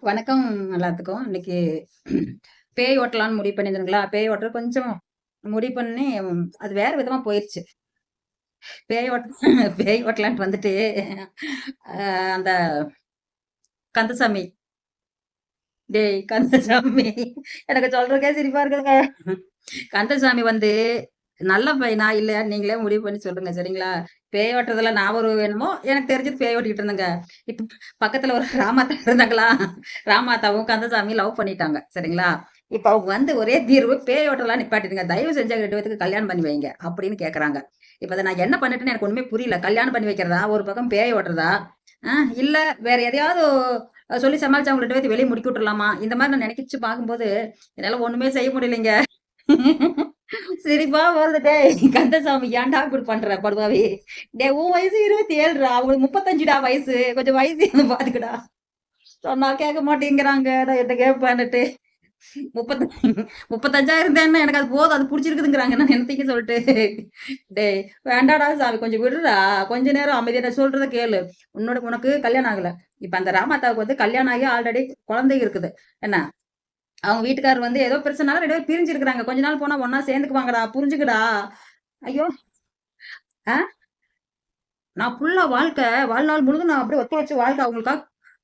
வணக்கம் எல்லாத்துக்கும். இன்னைக்கு பேய் ஓட்டலான்னு முடிவு பண்ணியிருந்தேனுங்களா? பேய் ஓட்டுறது கொஞ்சம் முடிவு பண்ணி அது வேற விதமா போயிருச்சு. பேய் ஓட்ட பேய் ஓட்டலான்ட்டு வந்துட்டு அந்த கந்தசாமி கந்தசாமி எனக்கு சொல்றதுக்கே சிரிப்பா இருக்குதுங்க. கந்தசாமி வந்து நல்ல பையனா இல்லையான்னு நீங்களே முடிவு பண்ணி சொல்லுங்க சரிங்களா? பேய் ஓட்டுறதுல நான் ஒரு என்னமோ எனக்கு தெரிஞ்சது பேய் ஓட்டிட்டு இருந்தேங்க. இப்ப பக்கத்துல ஒரு ராமாத்தா இருந்தாங்களா? ராமாத்தாவும் கந்தசாமியும் லவ் பண்ணிட்டாங்க சரிங்களா? இப்ப அவங்க வந்து ஒரே தீர்வு பேய் ஓட்டலாம் நிப்பாட்டிடுங்க. தயவு செஞ்சு 2 பேத்துக்கு கல்யாணம் பண்ணி வைங்க அப்படின்னு கேட்கறாங்க. இப்ப அத நான் என்ன பண்ணட்டுன்னு எனக்கு ஒண்ணுமே புரியல. கல்யாணம் பண்ணி வைக்கிறதா? ஒரு பக்கம் பேய் ஓட்டுறதா? அ இல்ல வேற எதையாவது சொல்லி சமாளிச்சு அவங்க 2 பேத்தையும் வெளிய முடுக்கி விட்டுறலாமா? இந்த மாரி நான் நெனக்கிச்சு பார்க்கும்போது, என்னால ஒண்ணுமே செய்ய முடியலைங்க. சிரிப்பா வருது. டேய் கந்தசாமி ஏன்டா இப்படி பண்ற படுபாவி? டேய் உன் வயசு 27டா. அவங்களுக்கு 35டா வயசு. கொஞ்சம் வயசு என்ன பாத்துக்கடா. சொன்னா கேட்க மாட்டேங்கிறாங்க. நான் என்ன கேட்பேன்னுட்டு. 30 35 இருந்தேன்னா எனக்கு அது போதும். அது புடிச்சிருக்குதுங்கிறாங்க. நான் என்னத்தையும் சொல்லிட்டு. டேய் வேண்டாடா சாமி கொஞ்சம் விடுடா. கொஞ்ச நேரம் அமைதியா நான் சொல்றத கேளு. உனக்கு கல்யாணம் ஆகல. இப்ப அந்த ராமாத்தாவுக்கு வந்து கல்யாணம் ஆகி ஆல்ரெடி குழந்தை இருக்குது. என்ன? அவங்க வீட்டுக்காரர் வந்து ஏதோ பிரச்சனைனால 2 பேரும் பிரிஞ்சிருக்கிறாங்க. கொஞ்ச நாள் போனா ஒண்ணா சேர்ந்துக்குவாங்கடா. புரிஞ்சுக்கடா. ஐயோ! ஆ நான் ஃபுல்லா வாழ்நாள் முழுதும் நான் அப்படியே ஒத்துழைச்சு வாழ்க்கை அவங்களுக்காக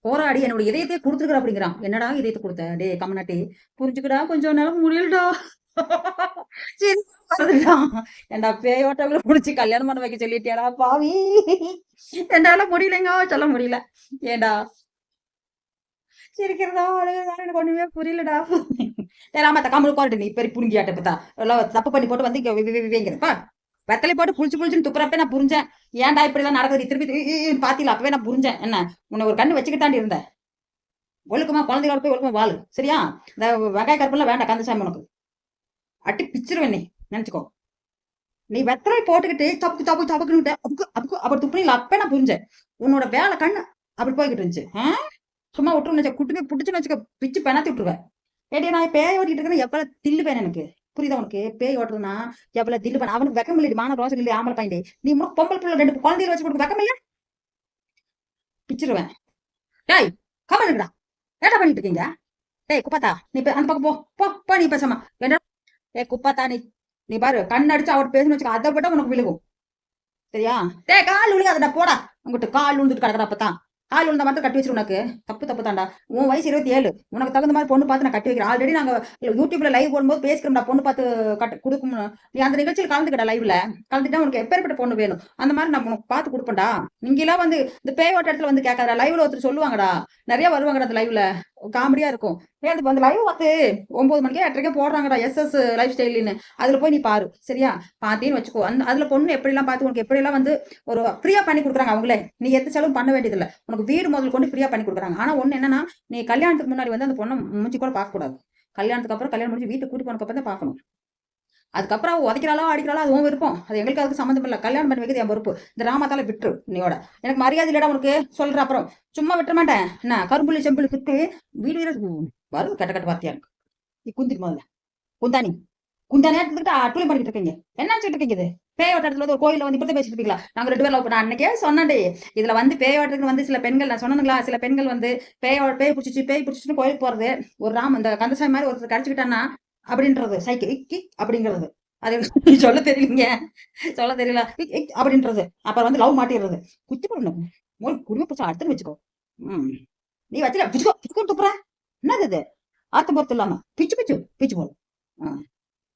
போராடி என்னோட இதயத்தையே குடுத்துருக்கிறேன் அப்படிங்கிறான். என்னடா இதயத்த குடுத்த? டேய் கம்முனாட்டி. புரிஞ்சுக்கடா கொஞ்சம் என்னால முடியலடா. சரி வருதுடா. ஏன்டா பேயோட்டங்கள புடிச்சு கல்யாணம் பண்ண வைக்க சொல்லிட்டியாடா பாவி. என்னால முடியலைங்க சொல்ல முடியல. ஏன்டா சிரிக்கிறதா அழுகிறதா எனக்கு ஒண்ணுமே புரியலடா. டேய் ராமாத்தா கம்முனு உட்காருடி நீ பெரிய புடுங்கியாட்ட பார்த்தா. எல்லாம் தப்பு பண்ணி போட்டு வந்து இங்க வைங்கிறப்பா. வெத்தலை போட்டு புளிச்சு துப்புறப்ப நான் புரிஞ்சேன். ஏன்டா இப்படிலாம் நடக்குது? நீ திருப்பி பாத்தீங்களா? அப்பவே நான் புரிஞ்சேன். என்ன? உன்னை ஒரு கண்ணு வச்சுக்கிட்டு இருந்தேன். ஒழுக்கமா குழந்தைகளோட போய் ஒழுக்கமா வாழு. சரியா? இந்த வெங்காய கருப்பெல்லாம் வேண்டாம் கந்தசாமி உனக்கு. அட்டி பிச்சிருவேன் நீ. நினைச்சுக்கோ. நீ வெத்தலை போட்டுக்கிட்டு தப்புக்கு தப்பு தப்புக்குன்னு அப்புக்கு அப்புக்கு அப்படி துப்புனீங்களா? அப்ப நான் புரிஞ்சேன். உன்னோட வேலை கண்ணு அப்படி போய்கிட்டு இருந்துச்சு. சும்மா விட்டுருன்னு வச்சுக்க குட்டுமே புடிச்சுன்னு வச்சுக்க பிச்சு பெணாத்தி விட்டுருவேன். ஏடி நான் பேய் ஓட்டிட்டு இருக்கேன்னு எவ்வளவு தில்லு பேன் எனக்கு. புரியுதா உனக்கு? பேய் ஓட்டுறதுன்னா எவ்வளவு தில்லு பேன். அவனுக்கு வெக்கம் இல்லடி மான ரோசம் இல்லடி ஆம்பளை பையன்டி. நீ முன்ன பொம்பளை பிள்ளை 2 குழந்தைகளை வச்சு கொடுக்க வெக்கம் இல்ல? பிச்சிருவேன். டேய் கம்மனுக்குடா. ஏட்டா பண்ணிட்டு இருக்கீங்க? டேய் குப்பாத்தா நீ அந்த பக்கம் போ போ போ நீ பேசாம என்ன? ஏய் குப்பாத்தா நீ நீ பாரு கண் அடிச்சு அவர் பேசுன்னு வச்சுக்க அதை விட உனக்கு விழுகும். சரியா? டேய் கால் விழுகாதடா போடா. உங்ககிட்ட கால் விழுந்துட்டு கிடக்குறா அப்பதான். கால் விழுந்தா மட்டும் கட்டி வச்சிரு உனக்கு. தப்பு தப்பு தான்டா. உன் வயசு 27. உனக்கு தகுந்த மாதிரி பொண்ணு பார்த்து நான் கட்டி வைக்கிறேன். ஆல்ரெடி நாங்க யூடியூப்ல லைவ் போடும்போது பேசிக்கிறோம்டா பொண்ணு பார்த்து கொடுக்கும். நீ அந்த நிகழ்ச்சியில் கலந்துக்கடா லைவ்ல. கலந்துட்டா உனக்கு எப்பேற்பட்ட பொண்ணு வேணும் அந்த மாதிரி நான் உனக்கு பார்த்து கொடுப்பேன்டா. நீங்க எல்லாம் வந்து இந்த பேய் ஓட்ட இடத்துல வந்து கேட்காதா லைவ்ல ஒருத்தர் சொல்லுவாங்கடா. நிறைய வருவாங்கடா அந்த லைவ்ல. காமெடியா இருக்கும். ஏன் அந்த லைவ் வந்து 9 மணிக்கே 8:30 போடுறாங்கடா எஸ்எஸ் லைஃப் ஸ்டைல்னு. அதுல போய் நீ பாரு. சரியா? பார்த்தேன்னு வச்சுக்கோ. அதுல பொண்ணு எப்படிலாம் பார்த்து உனக்கு எப்படிலாம் வந்து ஒரு ஃப்ரீயா பண்ணி கொடுக்குறாங்க அவங்களே. நீ எந்த செலவும் பண்ண வேண்டியதில்ல. உனக்கு வீடு முதல் கொண்டு ஃப்ரீயா பண்ணி கொடுக்குறாங்க. ஆனா ஒண்ணு என்னன்னா, நீ கல்யாணத்துக்கு முன்னாடி வந்து அந்த பொண்ண மூஞ்சி கூட பார்க்க கூடாது. கல்யாணத்துக்கு அப்புறம் கல்யாணம் முடிஞ்சு வீட்டுக்கு கூட்டி போனதுக்கு அப்புறம் தான் பார்க்கணும். அதுக்கப்புறம் அவ உதைக்கிறாளோ, அடிக்கிறாளோ அது உன் விருப்பம். அது எங்களுக்கு அதுக்கு சம்மந்தம் இல்ல. கல்யாணம் பண்ணி வைக்கிறது என் பொறுப்பு. இந்த ராமத்தால விட்டுரு நீயோட. எனக்கு மரியாதை இல்லடா உனக்கு. சொல்றேன் அப்புறம். சும்மா விட்டுற மாட்டேன். என்ன கரும்புள்ளி செம்புள்ளி குத்து வீடு வீடு வரும் கெட்ட கெட்ட வார்த்தையா இருக்கு. நீ குந்திக்கு முதல்ல. குந்தாணி. குந்தாணி எடுத்துக்கிட்டு அட்டுளி பண்ணிட்டு இருக்கீங்க. என்ன வச்சுட்டு இருக்கீங்க இது? பேய் ஓட்டத்துல வந்து ஒரு கோயில்ல வந்து இப்படி பேசிட்டு இருப்பீங்களா? நாங்க 2 பேரும் லவ் பண்ண அன்னைக்கே சொன்னேன்டி. இதுல வந்து பேய் ஓட்டத்துக்கு வந்து சில பெண்கள் நான் சொன்னனுங்களா? சில பெண்கள் வந்து பேய் புடிச்சிச்சுன்னு கோயிலுக்கு போறது. ஒரு இந்த கந்தசாமி மாதிரி ஒருத்தர் கிடைச்சுக்கிட்டான்னா அப்படின்றது சைக்கு அப்படிங்கிறது. அது எனக்கு சொல்ல தெரியலீங்க. சொல்ல தெரியல. அப்படின்றது. அப்புறம் வந்து லவ் மாட்டிடுறது. குத்தி போடணும். குடும்ப பிரச்சனை அடுத்துன்னு வச்சுக்கோ. ம். நீ வச்சுல பிச்சுக்கோ பிச்சுக்கோ துப்புற. என்னது இது? ஆத்து பொறுத்து இல்லாம பிச்சு பிச்சு பிச்சு போடும்.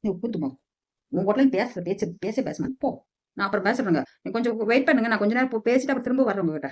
நீ உப்புத்துமா உங்க கூட பேச மாட்டேன் போ. நான் அப்புறம் பேசுறேங்க. நீ கொஞ்சம் வெயிட் பண்ணுங்க. நான் கொஞ்ச நேரம் பேசிட்டு அப்புறம் திரும்ப வர்றேன் உங்ககிட்ட.